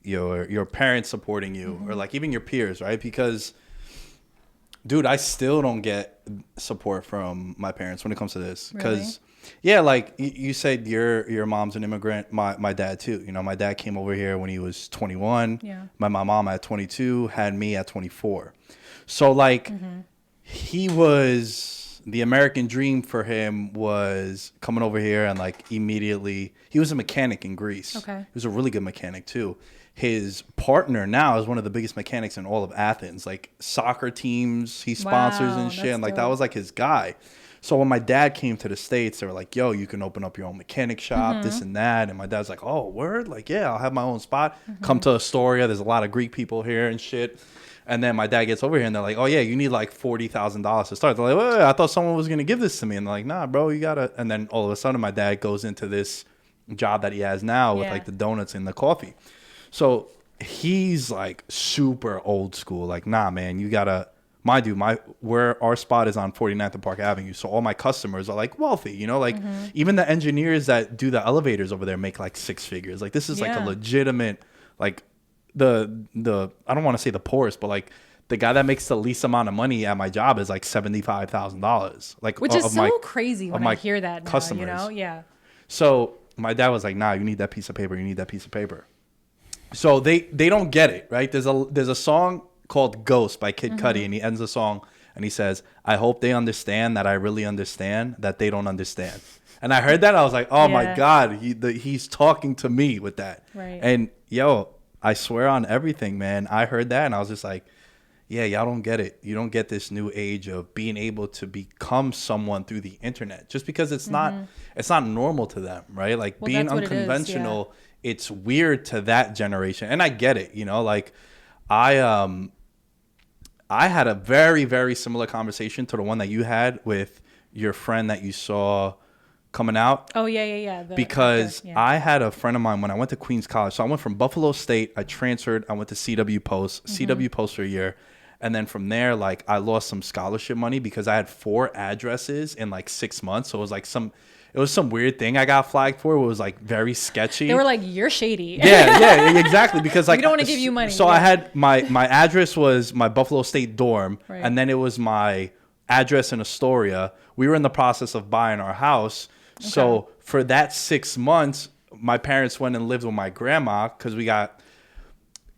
your parents supporting you, or like even your peers, right? Because, dude, I still don't get support from my parents when it comes to this. Because, yeah, like you said, your mom's an immigrant. My dad too. You know, my dad came over here when he was 21. Yeah. My mom at 22 had me at 24. So like, he was. The American dream for him was coming over here and like immediately, he was a mechanic in Greece. Okay. He was a really good mechanic too. His partner now is one of the biggest mechanics in all of Athens. Like soccer teams, he sponsors and shit. And like that was like his guy. So when my dad came to the States, they were like, yo, you can open up your own mechanic shop, this and that. And my dad's like, oh, word? Like, yeah, I'll have my own spot. Come to Astoria. There's a lot of Greek people here and shit. And then my dad gets over here and they're like, oh, yeah, you need like $40,000 to start. They're like, wait, I thought someone was going to give this to me. And they're like, nah, bro, you got to. And then all of a sudden my dad goes into this job that he has now with like the donuts and the coffee. So he's like super old school. Like, nah, man, you got to. Mind you, where our spot is on 49th and Park Avenue. So all my customers are like wealthy, you know, like even the engineers that do the elevators over there make like six figures. Like this is like a legitimate, like, the I don't want to say the poorest, but like the guy that makes the least amount of money at my job is like $75,000. Like, which is so crazy when I hear that now, customers. You know? Yeah. So my dad was like, nah, you need that piece of paper. You need that piece of paper. So they don't get it, right? There's a song called Ghost by Kid Cudi, and he ends the song and he says, I hope they understand that I really understand that they don't understand. And I heard that and I was like, oh my God, he's talking to me with that. Right. And yo, I swear on everything, man. I heard that and I was just like, yeah, y'all don't get it. You don't get this new age of being able to become someone through the internet just because it's not normal to them, right? Like being unconventional, it's weird to that generation. And I get it, you know, like I had a very, very similar conversation to the one that you had with your friend that you saw coming out. Oh, yeah. Because I had a friend of mine when I went to Queens College. So I went from Buffalo State. I transferred. I went to CW Post for a year. And then from there, like I lost some scholarship money because I had 4 addresses in like 6 months. So it was like some weird thing I got flagged for. It was like very sketchy. They were like, you're shady. Yeah, exactly. Because like we don't want to give you money. So I had my address was my Buffalo State dorm, and then it was my address in Astoria. We were in the process of buying our house. Okay. So for that 6 months, my parents went and lived with my grandma because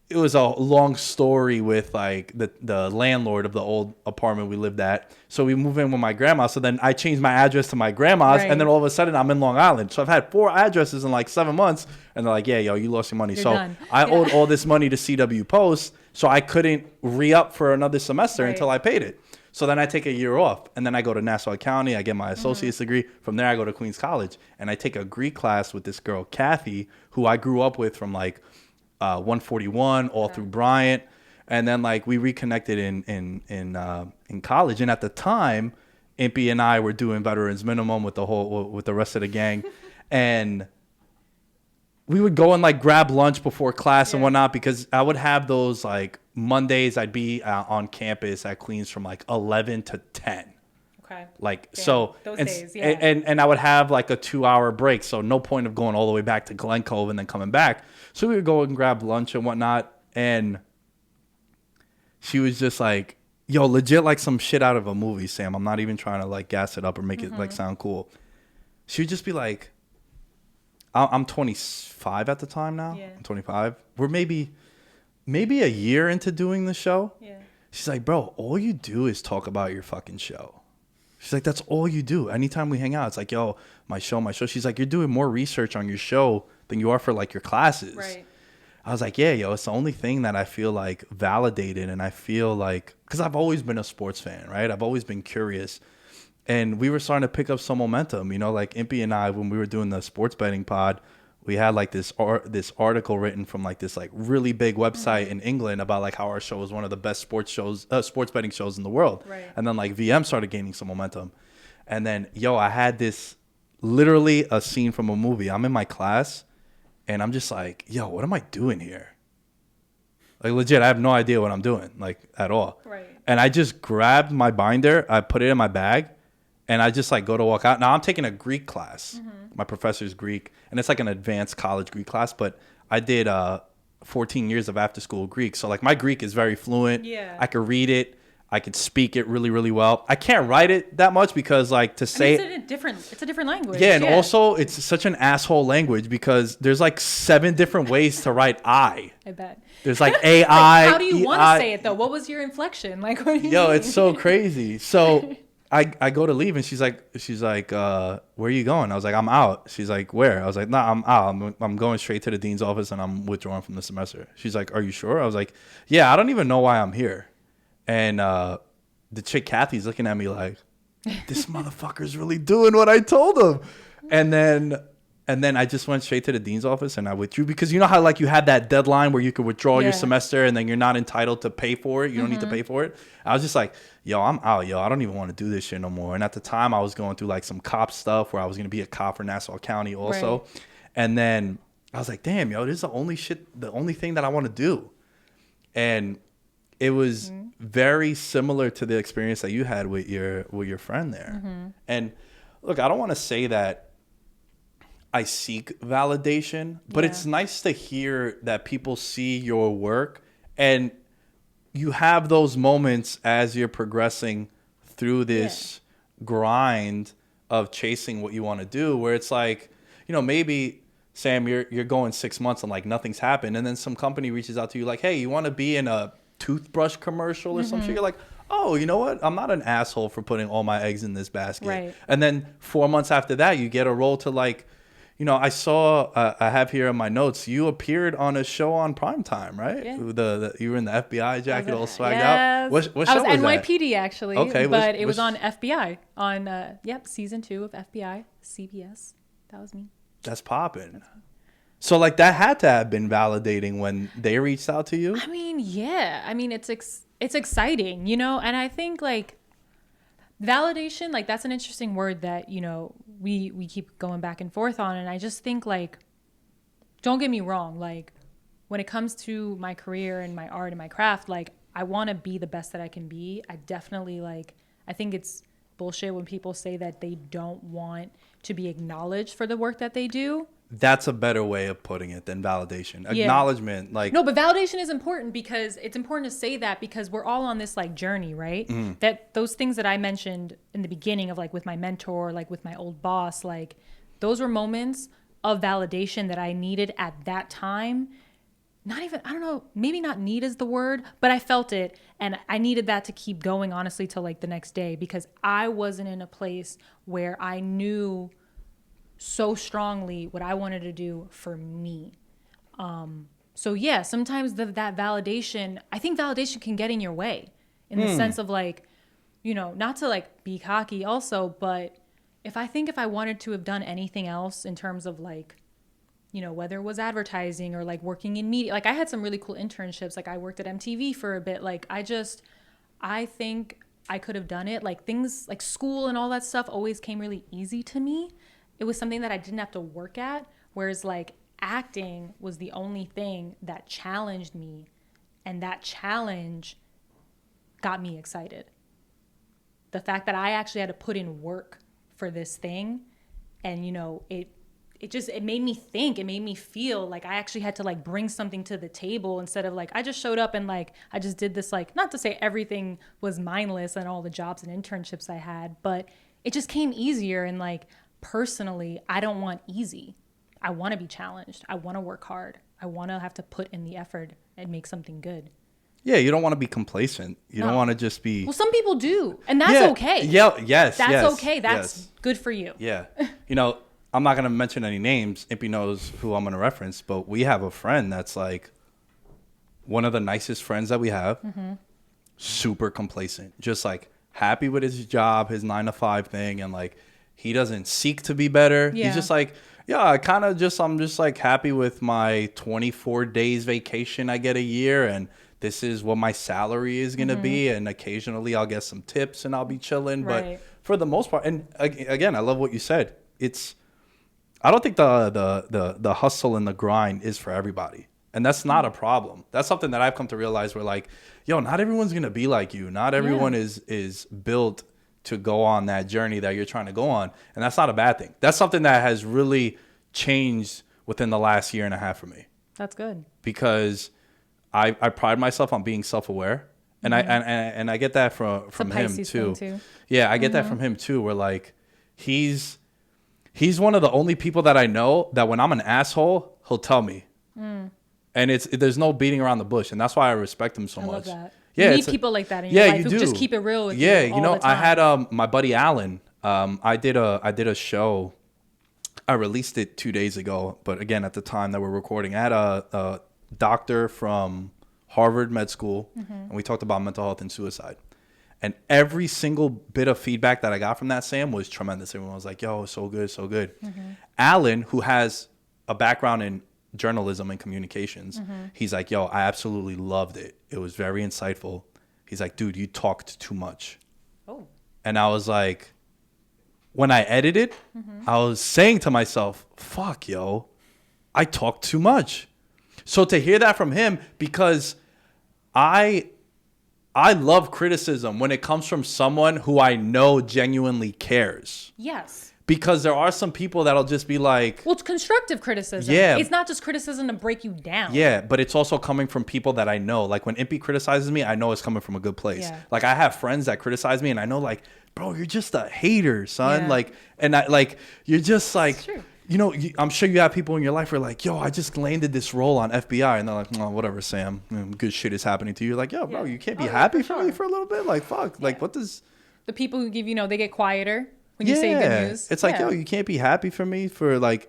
it was a long story with like the landlord of the old apartment we lived at. So we moved in with my grandma. So then I changed my address to my grandma's, and then all of a sudden I'm in Long Island. So I've had 4 addresses in like 7 months, and they're like, yeah, yo, you lost your money. You're done. I owed all this money to CW Post, so I couldn't re-up for another semester until I paid it. So then I take a year off, and then I go to Nassau County. I get my associate's degree. From there, I go to Queens College, and I take a Greek class with this girl, Kathy, who I grew up with from like 141 all through Bryant. And then like we reconnected in college. And at the time, Impy and I were doing veterans minimum with the rest of the gang. And we would go and like grab lunch before class and whatnot, because I would have those like Mondays I'd be on campus at Queens from like 11 to 10. Okay. Like, so, those and, days, and I would have like a 2-hour break. So no point of going all the way back to Glen Cove and then coming back. So we would go and grab lunch and whatnot. And she was just like, yo, legit like some shit out of a movie, Sam. I'm not even trying to like gas it up or make it like sound cool. She would just be like, I'm 25 at the time now. Yeah. I'm 25. We're maybe a year into doing the show. Yeah. She's like, bro, all you do is talk about your fucking show. She's like, that's all you do. Anytime we hang out, it's like, yo, my show. She's like, you're doing more research on your show than you are for like your classes. Right. I was like, yeah, yo, it's the only thing that I feel like validated. And I feel like, because I've always been a sports fan, right? I've always been curious. And we were starting to pick up some momentum, you know, like Impy and I, when we were doing the sports betting pod, we had like this article written from like this like really big website in England about like how our show was one of the best sports betting shows in the world. Right. And then like VM started gaining some momentum. And then, yo, I had this literally a scene from a movie. I'm in my class and I'm just like, yo, what am I doing here? Like legit, I have no idea what I'm doing, like at all. Right. And I just grabbed my binder, I put it in my bag, and I just like go to walk out. Now I'm taking a Greek class. My professor's Greek, and it's like an advanced college Greek class. But I did 14 years of after school Greek. So like my Greek is very fluent. Yeah. I could read it. I could speak it really, really well. I can't write it that much because like to say it's a different language. Yeah, and also it's such an asshole language because there's like 7 different ways to write I bet. There's like AI. Like, how do you want to say it though? What was your inflection? Like, what do you mean? It's so crazy. So I go to leave and she's like, where are you going? I was like, I'm out. She's like, where? I was like, nah, I'm out. I'm going straight to the dean's office and I'm withdrawing from the semester. She's like, are you sure? I was like, yeah, I don't even know why I'm here. And the chick Kathy's looking at me like, this motherfucker's really doing what I told him. And then I just went straight to the dean's office and I withdrew because you know how like you had that deadline where you could withdraw your semester and then you're not entitled to pay for it. You don't need to pay for it. I was just like, yo, I'm out, yo. I don't even want to do this shit no more. And at the time I was going through like some cop stuff where I was going to be a cop for Nassau County also. Right. And then I was like, damn, yo, this is the only thing that I want to do. And it was very similar to the experience that you had with your friend there. And look, I don't want to say that I seek validation, but it's nice to hear that people see your work and you have those moments as you're progressing through this grind of chasing what you want to do, where it's like, you know, maybe Sam, you're going 6 months and like nothing's happened. And then some company reaches out to you like, hey, you want to be in a toothbrush commercial or some shit? You're like, oh, you know what? I'm not an asshole for putting all my eggs in this basket. Right. And then 4 months after that, you get a role to like, you know, I saw, I have here in my notes, you appeared on a show on Primetime, right? Yeah. You were in the FBI jacket all swagged out. What show was that? I was NYPD actually, okay, but it was on FBI, on, season 2 of FBI, CBS. That was me. That's popping. So like that had to have been validating when they reached out to you? I mean, yeah. I mean, it's exciting, you know? And I think like validation, like that's an interesting word that, you know, we keep going back and forth on. And I just think like, don't get me wrong. Like when it comes to my career and my art and my craft, like I want to be the best that I can be. I definitely I think it's bullshit when people say that they don't want to be acknowledged for the work that they do. That's a better way of putting it than validation. Acknowledgement, like no, but validation is important because it's important to say that because we're all on this like journey, right? That those things that I mentioned in the beginning of like with my mentor, like with my old boss, like those were moments of validation that I needed at that time. Not even, I don't know, maybe not need is the word, but I felt it and I needed that to keep going honestly till like the next day because I wasn't in a place where I knew so strongly what I wanted to do for me. So yeah, sometimes that validation, I think validation can get in your way in the sense of like, you know, not to like be cocky also, but if I wanted to have done anything else in terms of like, you know, whether it was advertising or like working in media, like I had some really cool internships. Like I worked at MTV for a bit. Like I think I could have done it. Like things like school and all that stuff always came really easy to me. It was something that I didn't have to work at. Whereas like acting was the only thing that challenged me. And that challenge got me excited. The fact that I actually had to put in work for this thing. And, you know, it made me think, it made me feel like I actually had to like bring something to the table instead of like, I just showed up and like, I just did this, like, not to say everything was mindless and all the jobs and internships I had, but it just came easier. And like, personally, I don't want easy. I want to be challenged. I want to work hard. I want to have to put in the effort and make something good. Yeah, you don't want to be complacent. You don't want to just be... Well, some people do, and that's okay. Yeah, yes, That's okay. That's good for you. Yeah. You know, I'm not going to mention any names. Impy knows who I'm going to reference, but we have a friend that's like one of the nicest friends that we have. Super complacent. Just like happy with his job, his 9-to-5 thing, and like he doesn't seek to be better. Yeah. He's just like, yeah, I'm just like happy with my 24 days vacation I get a year, and this is what my salary is going to be, and occasionally I'll get some tips and I'll be chilling. Right. But for the most part, and again, I love what you said. I don't think the hustle and the grind is for everybody. And that's not a problem. That's something that I've come to realize where like, yo, not everyone's going to be like you. Not everyone is built to go on that journey that you're trying to go on. And that's not a bad thing. That's something that has really changed within the last year and a half for me. That's good. Because I pride myself on being self-aware. And and I get that from him too. Yeah, I get that from him too, where like he's one of the only people that I know that when I'm an asshole, he'll tell me. And there's no beating around the bush, and that's why I respect him so much. Love that. Yeah, you need people like that in your life who just keep it real with you. Yeah, you know, I had my buddy Alan. I did a show. I released it 2 days ago, but again, at the time that we're recording, I had a doctor from Harvard Med School, and we talked about mental health and suicide. And every single bit of feedback that I got from that, Sam, was tremendous. Everyone was like, yo, so good, so good. Alan, who has a background in journalism and communications, he's like, yo, I absolutely loved it. It was very insightful. He's like, dude, you talked too much. Oh. And I was like, when I edited, I was saying to myself, fuck, yo, I talked too much. So to hear that from him, because I love criticism when it comes from someone who I know genuinely cares. Yes. Because there are some people that'll just be like... Well, it's constructive criticism. Yeah. It's not just criticism to break you down. Yeah, but it's also coming from people that I know. Like when Impy criticizes me, I know it's coming from a good place. Yeah. Like I have friends that criticize me and I know like, bro, you're just a hater, son. Yeah. Like, and I like, you're just like... It's true. You know, I'm sure you have people in your life who are like, yo, I just landed this role on FBI. And they're like, oh, whatever, Sam. Good shit is happening to you. You're like, yo, bro, you can't be happy for me for a little bit? Like, fuck. Yeah. Like, what does... The people who give, they get quieter when you say good news. It's like, yo, you can't be happy for me for, like,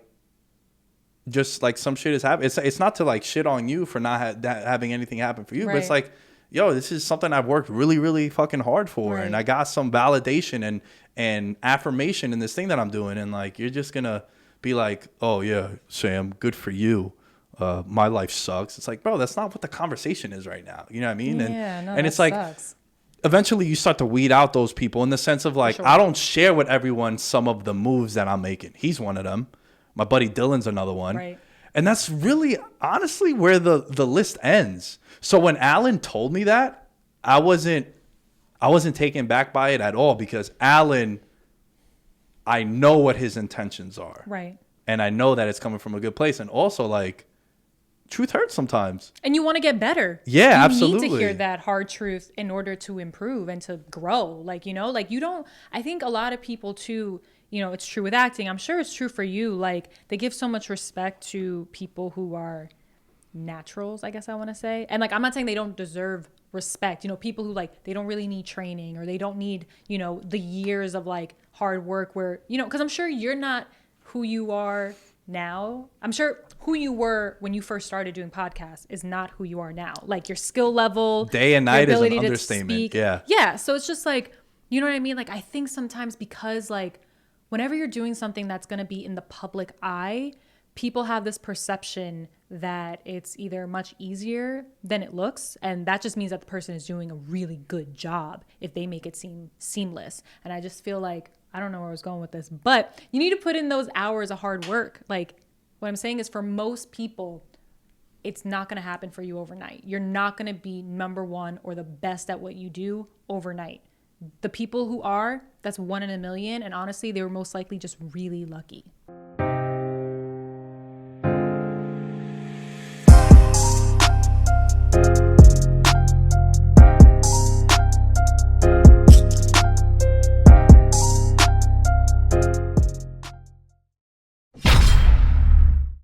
just, like, some shit is happening. It's not to, like, shit on you for not having anything happen for you. Right. But it's like, yo, this is something I've worked really, really fucking hard for. Right. And I got some validation and affirmation in this thing that I'm doing. And, like, you're just going to... be like, oh yeah, Sam, good for you. My life sucks. It's like, bro, that's not what the conversation is right now. You know what I mean? And it's like, eventually you start to weed out those people in the sense of like, I don't share with everyone some of the moves that I'm making. He's one of them. My buddy Dylan's another one. Right. And that's really honestly where the list ends. So when Alan told me that, I wasn't taken back by it at all, because Alan, I know what his intentions are. Right. And I know that it's coming from a good place. And also, like, truth hurts sometimes. And you want to get better. Yeah, absolutely. You need to hear that hard truth in order to improve and to grow. Like, you don't, I think a lot of people too, it's true with acting. I'm sure it's true for you. Like, they give so much respect to people who are naturals, I guess I want to say. And like, I'm not saying they don't deserve respect, people who like, they don't really need training, or they don't need, the years of like hard work where, because I'm sure you're not who you are now. I'm sure who you were when you first started doing podcasts is not who you are now. Like your skill level, day and night is an understatement. Yeah. So it's just like, you know what I mean? Like, I think sometimes because like whenever you're doing something that's going to be in the public eye, people have this perception that it's either much easier than it looks, and that just means that the person is doing a really good job if they make it seem seamless. And I just feel like, I don't know where I was going with this, but you need to put in those hours of hard work. Like, what I'm saying is, for most people, it's not going to happen for you overnight. You're not going to be number one or the best at what you do overnight. The people who are, that's 1 in a million, and honestly, they were most likely just really lucky.